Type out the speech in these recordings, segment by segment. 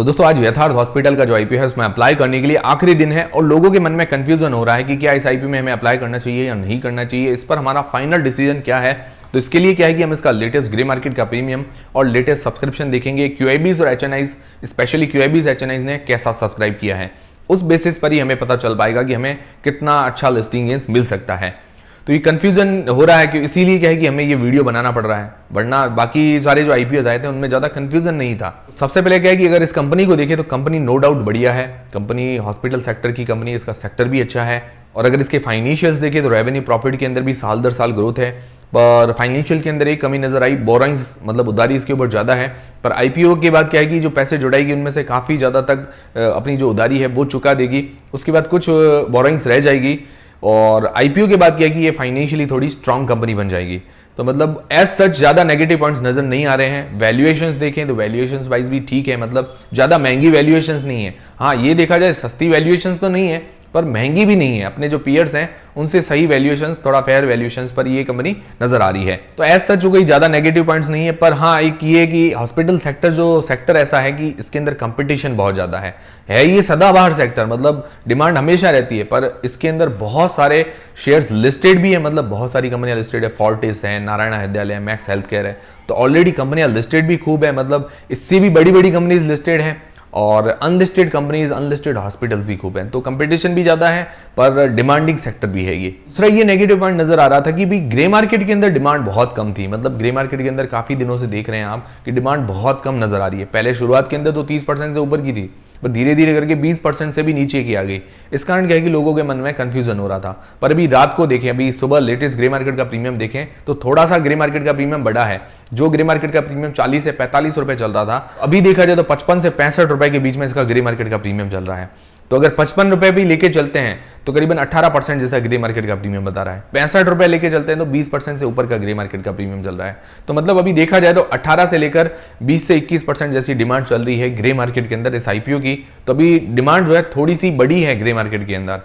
तो दोस्तों आज यथार्थ हॉस्पिटल का जो आईपीओ है उसमें अप्लाई करने के लिए आखिरी दिन है और लोगों के मन में कंफ्यूजन हो रहा है कि क्या इस आईपीओ में हमें अप्लाई करना चाहिए या नहीं करना चाहिए। इस पर हमारा फाइनल डिसीजन क्या है, तो इसके लिए क्या है कि हम इसका लेटेस्ट ग्रे मार्केट का प्रीमियम और लेटेस्ट सब्सक्रिप्शन देखेंगे। क्यूआईबीज और एचएनआईज, स्पेशली क्यूआईबीज एचएनआईज ने कैसा सब्सक्राइब किया है, उस बेसिस पर ही हमें पता चल पाएगा कि हमें कितना अच्छा लिस्टिंग गेन्स मिल सकता है। तो ये कंफ्यूजन हो रहा है कि इसीलिए क्या है कि हमें ये वीडियो बनाना पड़ रहा है, वरना बाकी सारे जो आईपीओ आए थे उनमें ज्यादा कंफ्यूजन नहीं था। सबसे पहले क्या है कि अगर इस कंपनी को देखें तो कंपनी नो डाउट बढ़िया है, कंपनी हॉस्पिटल सेक्टर की कंपनी, इसका सेक्टर भी अच्छा है। और अगर इसके फाइनेंशियल्स देखें तो रेवेन्यू प्रॉफिट के अंदर भी साल दर साल ग्रोथ है, पर फाइनेंशियल के अंदर एक कमी नजर आई, बोरोइंग्स मतलब उधारी इसके ऊपर ज्यादा है। पर आईपीओ के बाद क्या है कि जो पैसे जुटाएगी उनमें से काफी ज्यादा तक अपनी जो उधारी है वो चुका देगी, उसके बाद कुछ बोरोइंग्स रह जाएगी। और आईपीओ के बाद क्या है कि ये फाइनेंशियली थोड़ी स्ट्रांग कंपनी बन जाएगी। तो मतलब एज सच ज्यादा नेगेटिव पॉइंट्स नजर नहीं आ रहे हैं। वैल्यूएशंस देखें तो वैल्यूएशंस वाइज भी ठीक है, मतलब ज्यादा महंगी वैल्यूएशंस नहीं है। हाँ, ये देखा जाए सस्ती वैल्यूएशंस तो नहीं है पर महंगी भी नहीं है, अपने जो पीयर्स हैं उनसे सही वैल्यूएशंस, थोड़ा फेयर वैल्यूएशंस पर ये कंपनी नजर आ रही है। तो एज सच कोई ज्यादा नेगेटिव पॉइंट्स नहीं है। पर हाँ, एक ये कि हॉस्पिटल सेक्टर जो सेक्टर ऐसा है कि इसके अंदर कंपटीशन बहुत ज्यादा है ये सदाबहार सेक्टर, मतलब डिमांड हमेशा रहती है। पर इसके अंदर बहुत सारे शेयर्स लिस्टेड भी है, मतलब बहुत सारी कंपनियां लिस्टेड है, फोर्टिस है, नारायण हृदयालय है, मैक्स हेल्थ केयर है। तो ऑलरेडी कंपनियां लिस्टेड भी खूब है, मतलब इससे भी बड़ी बड़ी कंपनीज लिस्टेड है और अनलिस्टेड कंपनीज, अनलिस्टेड हॉस्पिटल्स भी खूब हैं। तो कंपटीशन भी ज्यादा है पर डिमांडिंग सेक्टर भी है ये। दूसरा ये नेगेटिव पॉइंट नजर आ रहा था कि भाई ग्रे मार्केट के अंदर डिमांड बहुत कम थी, मतलब ग्रे मार्केट के अंदर काफी दिनों से देख रहे हैं आप कि डिमांड बहुत कम नजर आ रही है। पहले शुरुआत के अंदर तो 30% से ऊपर की थी, पर धीरे धीरे करके 20% से भी नीचे की आ गई। इस कारण क्या है कि लोगों के मन में कंफ्यूजन हो रहा था। पर अभी रात को देखें, अभी सुबह लेटेस्ट ग्रे मार्केट का प्रीमियम देखें तो थोड़ा सा ग्रे मार्केट का प्रीमियम बढ़ा है। जो ग्रे मार्केट का प्रीमियम 40 से 45 रुपए चल रहा था, अभी देखा जाए तो 55 से 65 रुपए के बीच में इसका ग्रे मार्केट का प्रीमियम चल रहा है। तो अगर 55 रुपए भी लेके चलते हैं तो करीबन 18% जैसा ग्रे मार्केट का प्रीमियम बता रहा है। 65 रुपए लेके चलते हैं तो 20% से ऊपर का ग्रे मार्केट का प्रीमियम चल रहा है। तो मतलब अभी देखा जाए तो 18 से लेकर 20 से 21% जैसी डिमांड चल रही है ग्रे मार्केट के अंदर इस आईपीओ की। तो अभी डिमांड जो है थोड़ी सी बड़ी है ग्रे मार्केट के अंदर।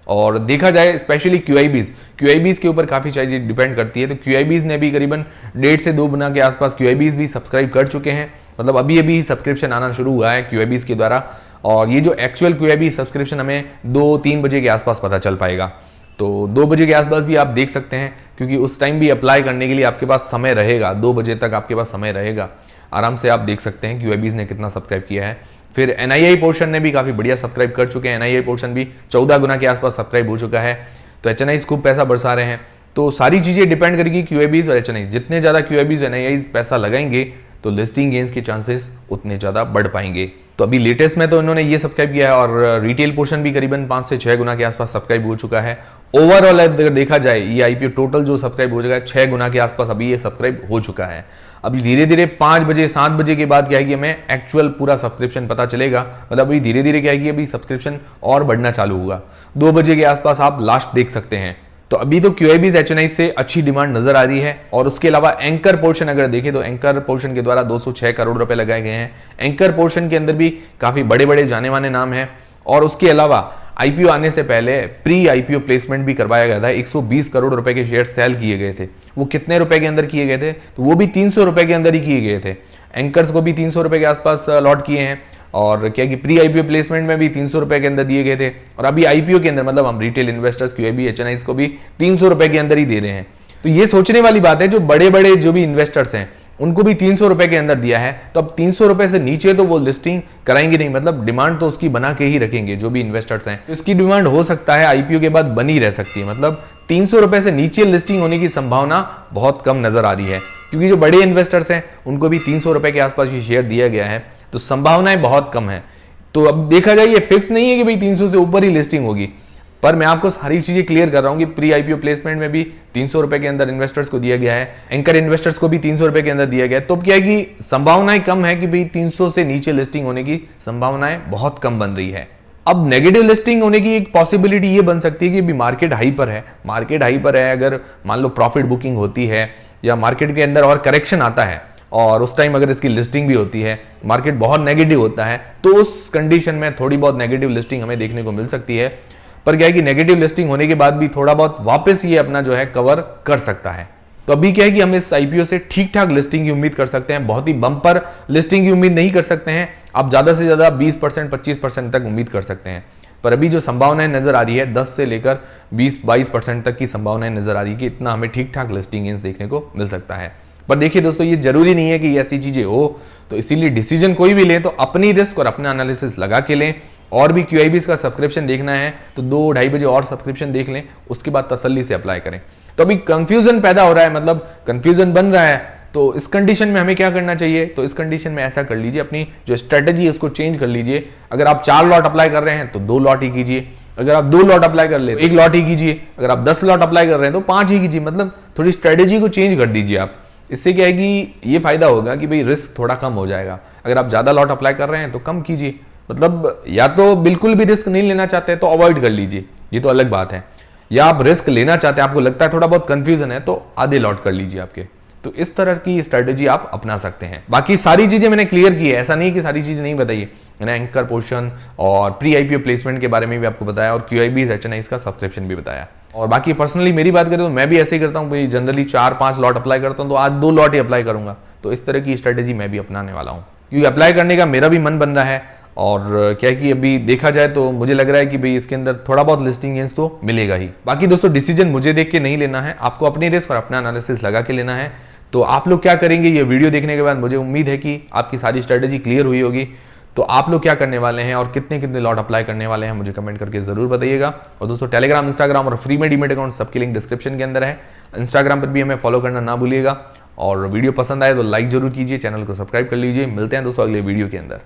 और देखा जाए स्पेशली क्यूआईबीज के ऊपर काफी चीजें डिपेंड करती है। तो क्यूआईबीज ने भी करीबन 1.5 से 2 गुना के आसपास क्यूआईबीज भी सब्सक्राइब कर चुके हैं, मतलब अभी अभी सब्सक्रिप्शन आना शुरू हुआ है क्यूआईबीज के द्वारा। और ये जो एक्चुअल क्यूआईबी सब्सक्रिप्शन हमें 2-3 बजे के आसपास पता चल पाएगा। तो 2 बजे के आसपास भी आप देख सकते हैं, क्योंकि उस टाइम भी अप्लाई करने के लिए आपके पास समय रहेगा, 2 बजे तक आपके पास समय रहेगा। आराम से आप देख सकते हैं क्यूआईबीज ने कितना सब्सक्राइब किया है। फिर एनआईआई पोर्शन ने भी काफी बढ़िया सब्सक्राइब कर चुके हैं, एनआईआई पोर्शन भी 14 गुना के आसपास सब्सक्राइब हो चुका है। तो एचएनआईज खूब पैसा बरसा रहे हैं। तो सारी चीजें डिपेंड करेगी क्यूआईबीज और एचएनआईज, जितने ज्यादा क्यूआईबीज एनआईआईज पैसा लगाएंगे तो लिस्टिंग गेन्स के चांसेस उतने ज्यादा बढ़ पाएंगे। तो अभी लेटेस्ट में तो इन्होंने ये सब्सक्राइब किया है और रिटेल पोर्शन भी करीबन 5 से 6 गुना के आसपास सब्सक्राइब हो चुका है। ओवरऑल अगर देखा जाए ये आईपीओ टोटल जो सब्सक्राइब हो चुका है 6 गुना के आसपास अभी ये सब्सक्राइब हो चुका है। अभी धीरे धीरे 5 बजे 7 बजे के बाद क्या है कि हमें एक्चुअल पूरा सब्सक्रिप्शन पता चलेगा, मतलब अभी धीरे धीरे क्या है कि अभी सब्सक्रिप्शन और बढ़ना चालू होगा। 2 बजे के आसपास आप लास्ट देख सकते हैं। तो अभी तो क्यूआईबीज एचएनआई से अच्छी डिमांड नजर आ रही है। और उसके अलावा एंकर पोर्शन अगर देखें तो एंकर पोर्शन के द्वारा 206 करोड़ रुपए लगाए गए हैं। एंकर पोर्शन के अंदर भी काफी बड़े बड़े जाने माने नाम हैं। और उसके अलावा आईपीओ आने से पहले प्री आईपीओ प्लेसमेंट भी करवाया गया था, 120 करोड़ रुपए के शेयर सेल किए गए थे। वो कितने रुपए के अंदर किए गए थे, तो वो भी 300 रुपए के अंदर ही किए गए थे। एंकर्स को भी 300 रुपए के आसपास लॉट किए हैं। और क्या कि प्री आईपीओ प्लेसमेंट में भी 300 रुपए के अंदर दिए गए थे। और अभी आईपीओ के अंदर मतलब हम रिटेल इन्वेस्टर्स क्यूआईबी एचएनआईज को भी 300 रुपए के अंदर ही दे रहे हैं। तो ये सोचने वाली बात है, जो बड़े बड़े जो भी इन्वेस्टर्स हैं उनको भी 300 रुपए के अंदर दिया है, तो अब 300 रुपए से नीचे तो वो लिस्टिंग कराएंगे नहीं, मतलब डिमांड तो उसकी बना के ही रखेंगे जो भी इन्वेस्टर्स हैं। तो इसकी डिमांड हो सकता है आईपीओ के बाद बनी रह सकती है, मतलब 300 रुपए से नीचे लिस्टिंग होने की संभावना बहुत कम नजर आ रही है, क्योंकि जो बड़े इन्वेस्टर्स हैं उनको भी 300 रुपए के आसपास ये शेयर दिया गया है। तो संभावनाएं बहुत कम है। तो अब देखा जाए ये फिक्स नहीं है कि भाई 300 से ऊपर ही लिस्टिंग होगी, पर मैं आपको सारी चीजें क्लियर कर रहा हूं कि प्री आईपीओ प्लेसमेंट में भी 300 रुपए के अंदर इन्वेस्टर्स को दिया गया है, एंकर इन्वेस्टर्स को भी 300 रुपए के अंदर दिया गया है। तो अब क्या है कि संभावनाएं कम है कि भाई 300 से नीचे लिस्टिंग होने की संभावनाएं बहुत कम बन रही है। अब नेगेटिव लिस्टिंग होने की एक पॉसिबिलिटी ये बन सकती है कि भी मार्केट हाई पर है, मार्केट हाई पर है, अगर मान लो प्रॉफिट बुकिंग होती है या मार्केट के अंदर और करेक्शन आता है और उस टाइम अगर इसकी लिस्टिंग भी होती है, मार्केट बहुत नेगेटिव होता है, तो उस कंडीशन में थोड़ी बहुत नेगेटिव लिस्टिंग हमें देखने को मिल सकती है। पर क्या है कि नेगेटिव लिस्टिंग होने के बाद भी थोड़ा बहुत वापस ये अपना जो है कवर कर सकता है। तो अभी क्या है कि हम इस आईपीओ से ठीक ठाक लिस्टिंग की उम्मीद कर सकते हैं, बहुत ही बम्पर लिस्टिंग की उम्मीद नहीं कर सकते हैं। आप ज्यादा से ज्यादा 20% 25% तक उम्मीद कर सकते हैं, पर अभी जो संभावनाएं नजर आ रही है 10 से लेकर 20-22% तक की संभावनाएं नजर आ रही है कि इतना हमें ठीक ठाक लिस्टिंग गेन्स देखने को मिल सकता है। पर देखिए दोस्तों, ये जरूरी नहीं है कि ऐसी चीजें हो, तो इसीलिए डिसीजन कोई भी लें तो अपनी रिस्क और अपना एनालिसिस लगा के लें। और भी QIBs का सब्सक्रिप्शन देखना है तो 2-2:30 बजे और सब्सक्रिप्शन देख लें, उसके बाद तसल्ली से अप्लाई करें। तो अभी कंफ्यूजन पैदा हो रहा है, मतलब कंफ्यूजन बन रहा है, तो इस कंडीशन में हमें क्या करना चाहिए? तो इस कंडीशन में ऐसा कर लीजिए, अपनी जो स्ट्रेटेजी है उसको चेंज कर लीजिए। अगर आप 4 लॉट अप्लाई कर रहे हैं तो 2 लॉट ही कीजिए, अगर आप 2 लॉट अप्लाई कर ले तो 1 लॉट ही कीजिए, अगर आप 10 लॉट अप्लाई कर रहे हैं तो 5 ही कीजिए। मतलब थोड़ी स्ट्रेटेजी को चेंज कर दीजिए आप। इससे क्या है कि ये फायदा होगा कि भाई रिस्क थोड़ा कम हो जाएगा। अगर आप ज्यादा लॉट अप्लाई कर रहे हैं तो कम कीजिए, मतलब या तो बिल्कुल भी रिस्क नहीं लेना चाहते तो अवॉइड कर लीजिए, ये तो अलग बात है। या आप रिस्क लेना चाहते हैं, आपको लगता है थोड़ा बहुत कंफ्यूजन है, तो आधे लॉट कर लीजिए आपके। तो इस तरह की स्ट्रेटेजी आप अपना सकते हैं। बाकी सारी चीजें मैंने क्लियर की है, ऐसा नहीं कि सारी चीजें नहीं बताई। मैंने एंकर पोर्शन और प्री आईपीओ प्लेसमेंट के बारे में भी आपको बताया, और QIBs HNIs का सब्सक्रिप्शन भी बताया। और बाकी पर्सनली मेरी बात करें तो मैं भी ऐसे ही करता हूँ भाई, जनरली 4-5 लॉट अप्लाई करता हूँ तो आज 2 लॉट ही अप्लाई करूंगा। तो इस तरह की स्ट्रेटेजी मैं भी अपनाने वाला हूँ, क्योंकि अप्लाई करने का मेरा भी मन बन रहा है। और क्या है कि अभी देखा जाए तो मुझे लग रहा है कि भाई इसके अंदर थोड़ा बहुत लिस्टिंग गेन्स तो मिलेगा ही। बाकी दोस्तों, डिसीजन मुझे देख के नहीं लेना है, आपको अपनी रिस्क और अपना एनालिसिस लगा के लेना है। तो आप लोग क्या करेंगे, ये वीडियो देखने के बाद मुझे उम्मीद है कि आपकी सारी स्ट्रेटेजी क्लियर हुई होगी। तो आप लोग क्या करने वाले हैं और कितने कितने लॉट अप्लाई करने वाले हैं मुझे कमेंट करके जरूर बताइएगा। और दोस्तों, टेलीग्राम, इंस्टाग्राम और फ्री में डीमेट अकाउंट सबकी लिंक डिस्क्रिप्शन के अंदर है। इंस्टाग्राम पर भी हमें फॉलो करना ना भूलिएगा। और वीडियो पसंद आए तो लाइक जरूर कीजिए, चैनल को सब्सक्राइब कर लीजिए। मिलते हैं दोस्तों अगले वीडियो के अंदर।